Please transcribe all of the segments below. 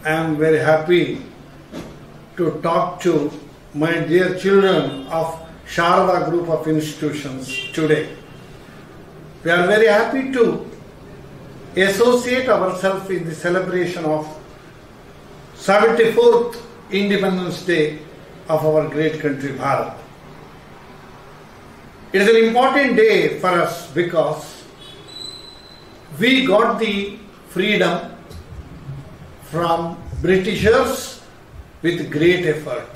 I am very happy to talk to my dear children of Sharada Group of Institutions today. We are very happy to associate ourselves in the celebration of 74th Independence Day of our great country Bharat. It is an important day for us because we got the freedom from Britishers with great effort.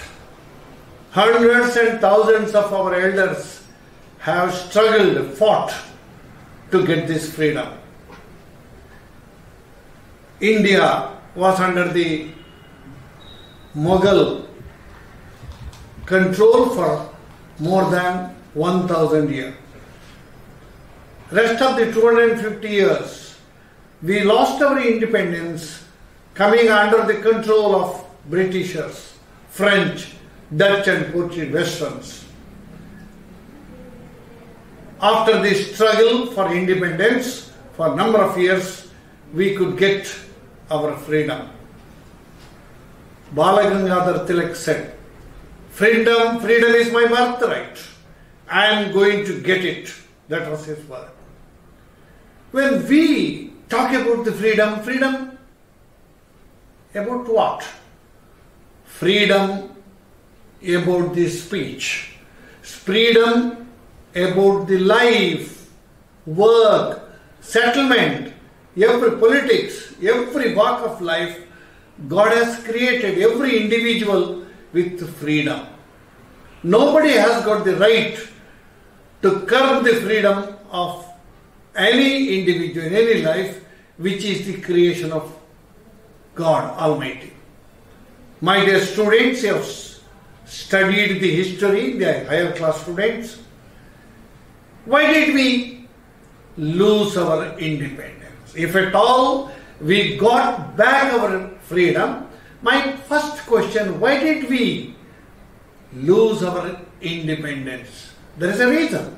Hundreds and thousands of our elders have struggled, fought to get this freedom. India was under the Mughal control for more than 1000 years. Rest of the 250 years, we lost our independence coming under the control of Britishers, French, Dutch and Portuguese Westerns. After the struggle for independence for a number of years, we could get our freedom. Bala Gangadhar Tilak said, freedom is my birthright. I am going to get it. That was his word. When we talk about the freedom about what? Freedom about the speech. Freedom about the life, work, settlement, every politics, every walk of life. God has created every individual with freedom. Nobody has got the right to curb the freedom of any individual in any life, which is the creation of God Almighty. My dear students, you have studied the history, the higher class students. Why did we lose our independence? If at all we got back our freedom, my first question, why did we lose our independence? There is a reason.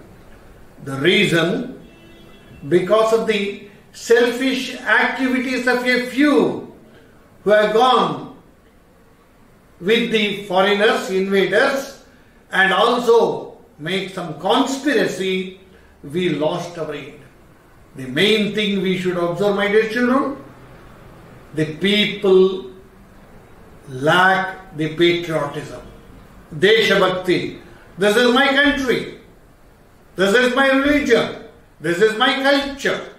The reason, because of the selfish activities of a few who have gone with the foreigners, invaders, and also make some conspiracy, we lost our aid. The main thing we should observe, my dear children, the people lack the patriotism. Desha Bhakti. This is my country. This is my religion. This is my culture.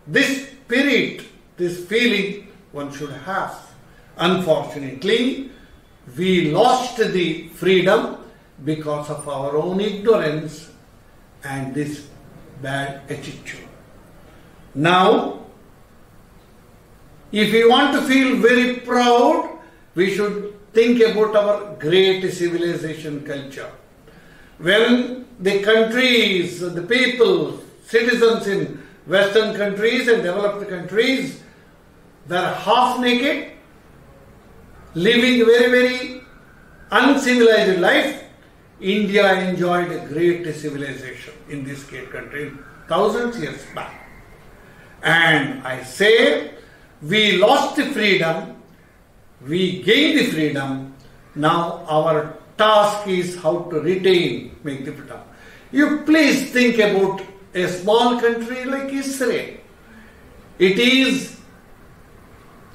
This spirit, this feeling one should have. Unfortunately, we lost the freedom because of our own ignorance and this bad attitude. Now, if we want to feel very proud, we should think about our great civilization culture. When the countries, the people, citizens in Western countries and developed countries were half naked, living very, very uncivilized life, India enjoyed a great civilization in this great country thousands of years back. And I say, we lost the freedom, we gained the freedom, now our task is how to retain, make the freedom. You please think about a small country like Israel. It is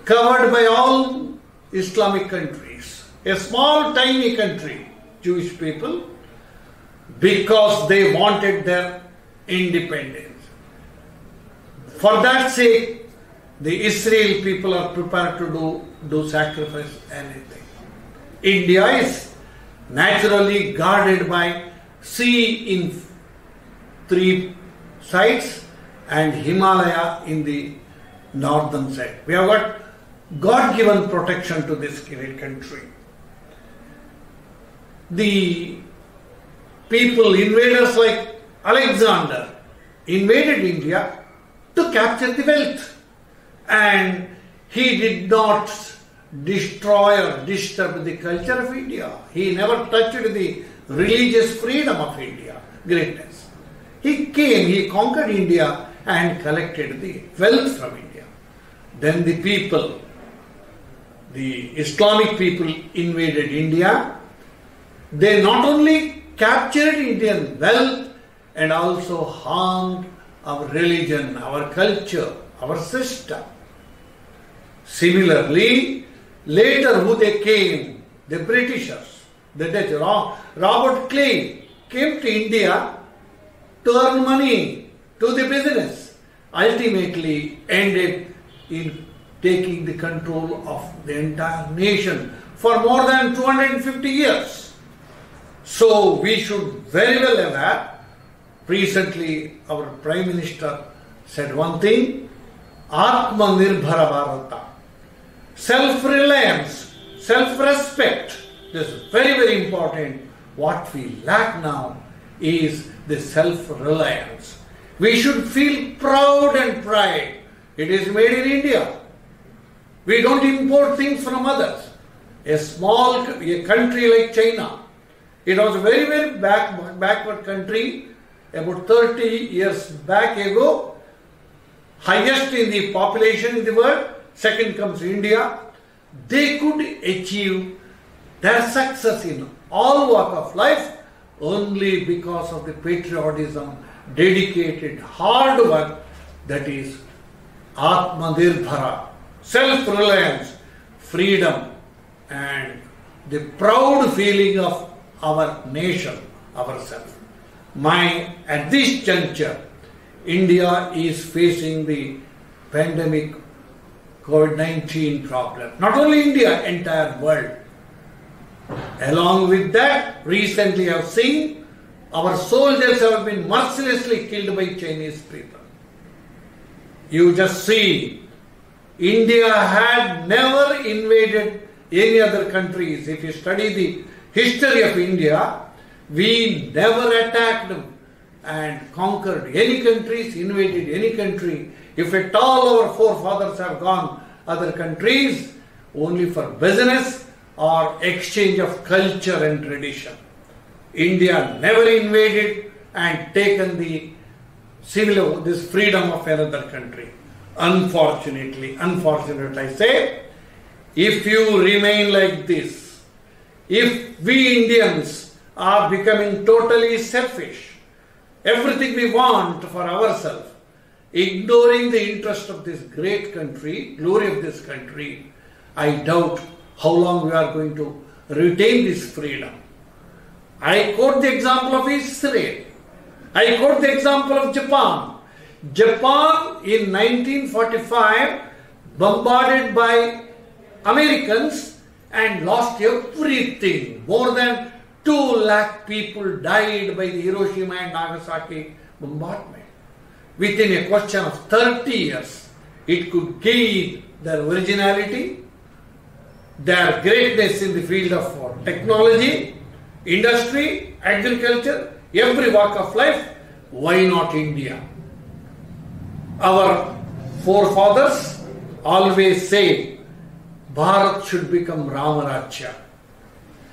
covered by all Islamic countries. A small tiny country, Jewish people, because they wanted their independence. For that sake, the Israel people are prepared to do sacrifice anything. India is naturally guarded by sea in 3 sides and Himalaya in the northern side. We have got God-given protection to this great country. The people, invaders like Alexander, invaded India to capture the wealth. And he did not destroy or disturb the culture of India. He never touched the religious freedom of India, greatness. He came, he conquered India and collected the wealth from India. Then the people the Islamic people invaded India, they not only captured Indian wealth and also harmed our religion, our culture, our system. Similarly, later who they came? The Britishers, the Dutch. Robert Clive came to India to earn money, to the business. Ultimately ended in taking the control of the entire nation for more than 250 years. So we should very well aware. Recently our Prime Minister said one thing, Atmanirbhara Bharata. Self-reliance, self-respect. This is very, very important. What we lack now is the self-reliance. We should feel proud and pride. It is made in India. We don't import things from others. A country like China, it was a very, very backward country about 30 years back ago. Highest in the population in the world. Second comes India. They could achieve their success in all walk of life only because of the patriotism, dedicated hard work, that is Atmanirbhara, self-reliance, freedom, and the proud feeling of our nation, ourselves. At this juncture, India is facing the pandemic COVID-19 problem. Not only India, entire world. Along with that, recently I have seen our soldiers have been mercilessly killed by Chinese people. You just see, India had never invaded any other countries. If you study the history of India, we never attacked and conquered any countries, invaded any country. If at all our forefathers have gone other countries, only for business or exchange of culture and tradition. India never invaded and taken this freedom of another country. Unfortunately I say, if you remain like this, if we Indians are becoming totally selfish, everything we want for ourselves, ignoring the interest of this great country, glory of this country, I doubt how long we are going to retain this freedom. I quote the example of Israel. I quote the example of Japan. Japan in 1945 bombarded by Americans and lost everything. More than 2 lakh people died by the Hiroshima and Nagasaki bombardment. Within a question of 30 years, it could gain their originality, their greatness in the field of technology, industry, agriculture, every walk of life. Why not India? Our forefathers always say Bharat should become Ramarajya.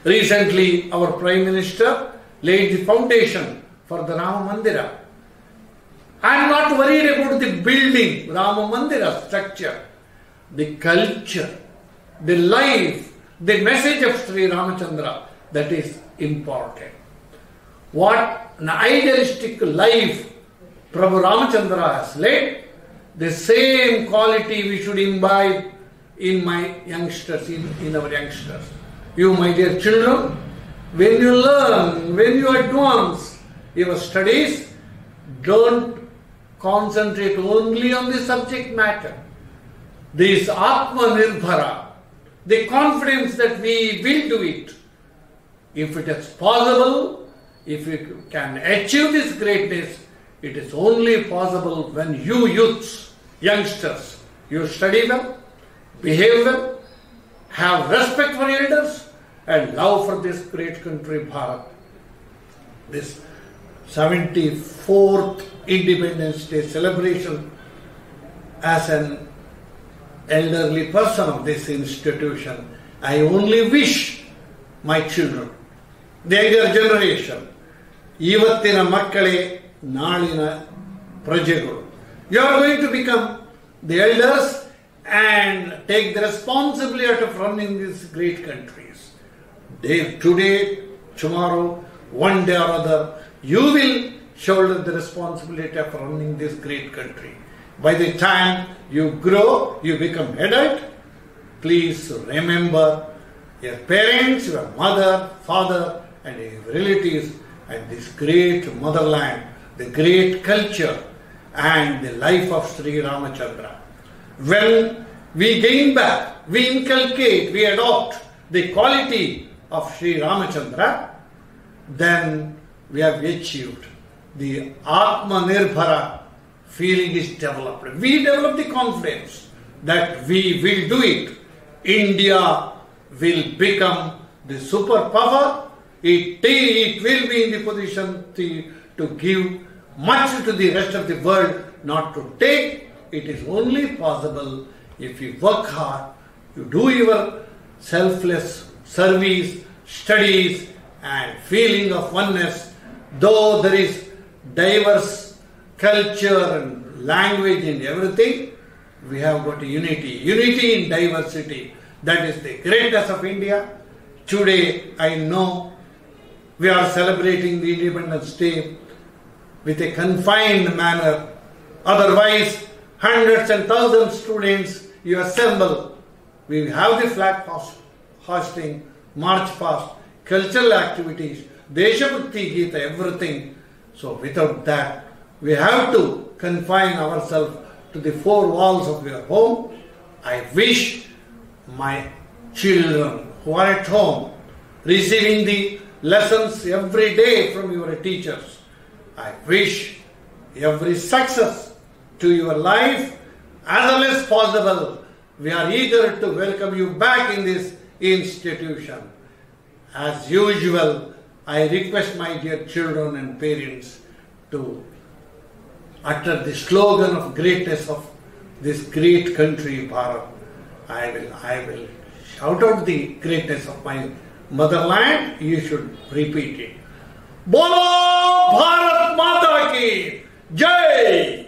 Recently, our Prime Minister laid the foundation for the Rama Mandira. I am not worried about the building, Rama Mandira structure, the culture, the life, the message of Sri Ramachandra, that is important. What an idealistic life Prabhu Ramachandra has led, the same quality we should imbibe in my youngsters, in our youngsters. You, my dear children, when you learn, when you advance your studies, don't concentrate only on the subject matter. This Atmanirbhara, the confidence that we will do it. If it is possible, if we can achieve this greatness, it is only possible when you youths, youngsters, you study well, behave well, have respect for elders, and love for this great country, Bharat. This 74th Independence Day celebration, as an elderly person of this institution, I only wish my children, the younger generation, ಇವತ್ತಿನ ಮಕ್ಕಳೇ ನಾಳಿನ ಪ್ರಜೆಗಳು. You are going to become the elders, and take the responsibility of running these great countries. Today, tomorrow, one day or other, you will shoulder the responsibility of running this great country. By the time you grow, you become adult, please remember your parents, your mother, father, and your relatives, and this great motherland, the great culture, and the life of Sri Ramachandra. When we gain back, we inculcate, we adopt the quality of Sri Ramachandra, then we have achieved. The Atmanirbhara feeling is developed. We develop the confidence that we will do it. India will become the superpower. It will be in the position to give much to the rest of the world, not to take. It is only possible if you work hard, you do your selfless service, studies, and feeling of oneness. Though there is diverse culture and language and everything, we have got unity. Unity in diversity. That is the greatness of India. Today, I know we are celebrating the Independence Day with a confined manner. Otherwise, hundreds and thousands of students, you assemble. We have the flag hosting, march past, cultural activities, Deshabhakti Geeta, everything. So without that, we have to confine ourselves to the four walls of your home. I wish my children who are at home, receiving the lessons every day from your teachers, I wish every success to your life as well as possible. We are eager to welcome you back in this institution. As usual, I request my dear children and parents to utter the slogan of greatness of this great country, Bharat. I will shout out the greatness of my motherland. You should repeat it. Bolo Bharat Mata ki Jai!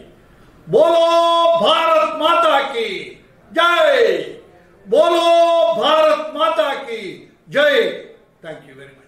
Bolo Bharat Mata ki Jai! Bolo Bharat Mata ki Jai! Thank you very much.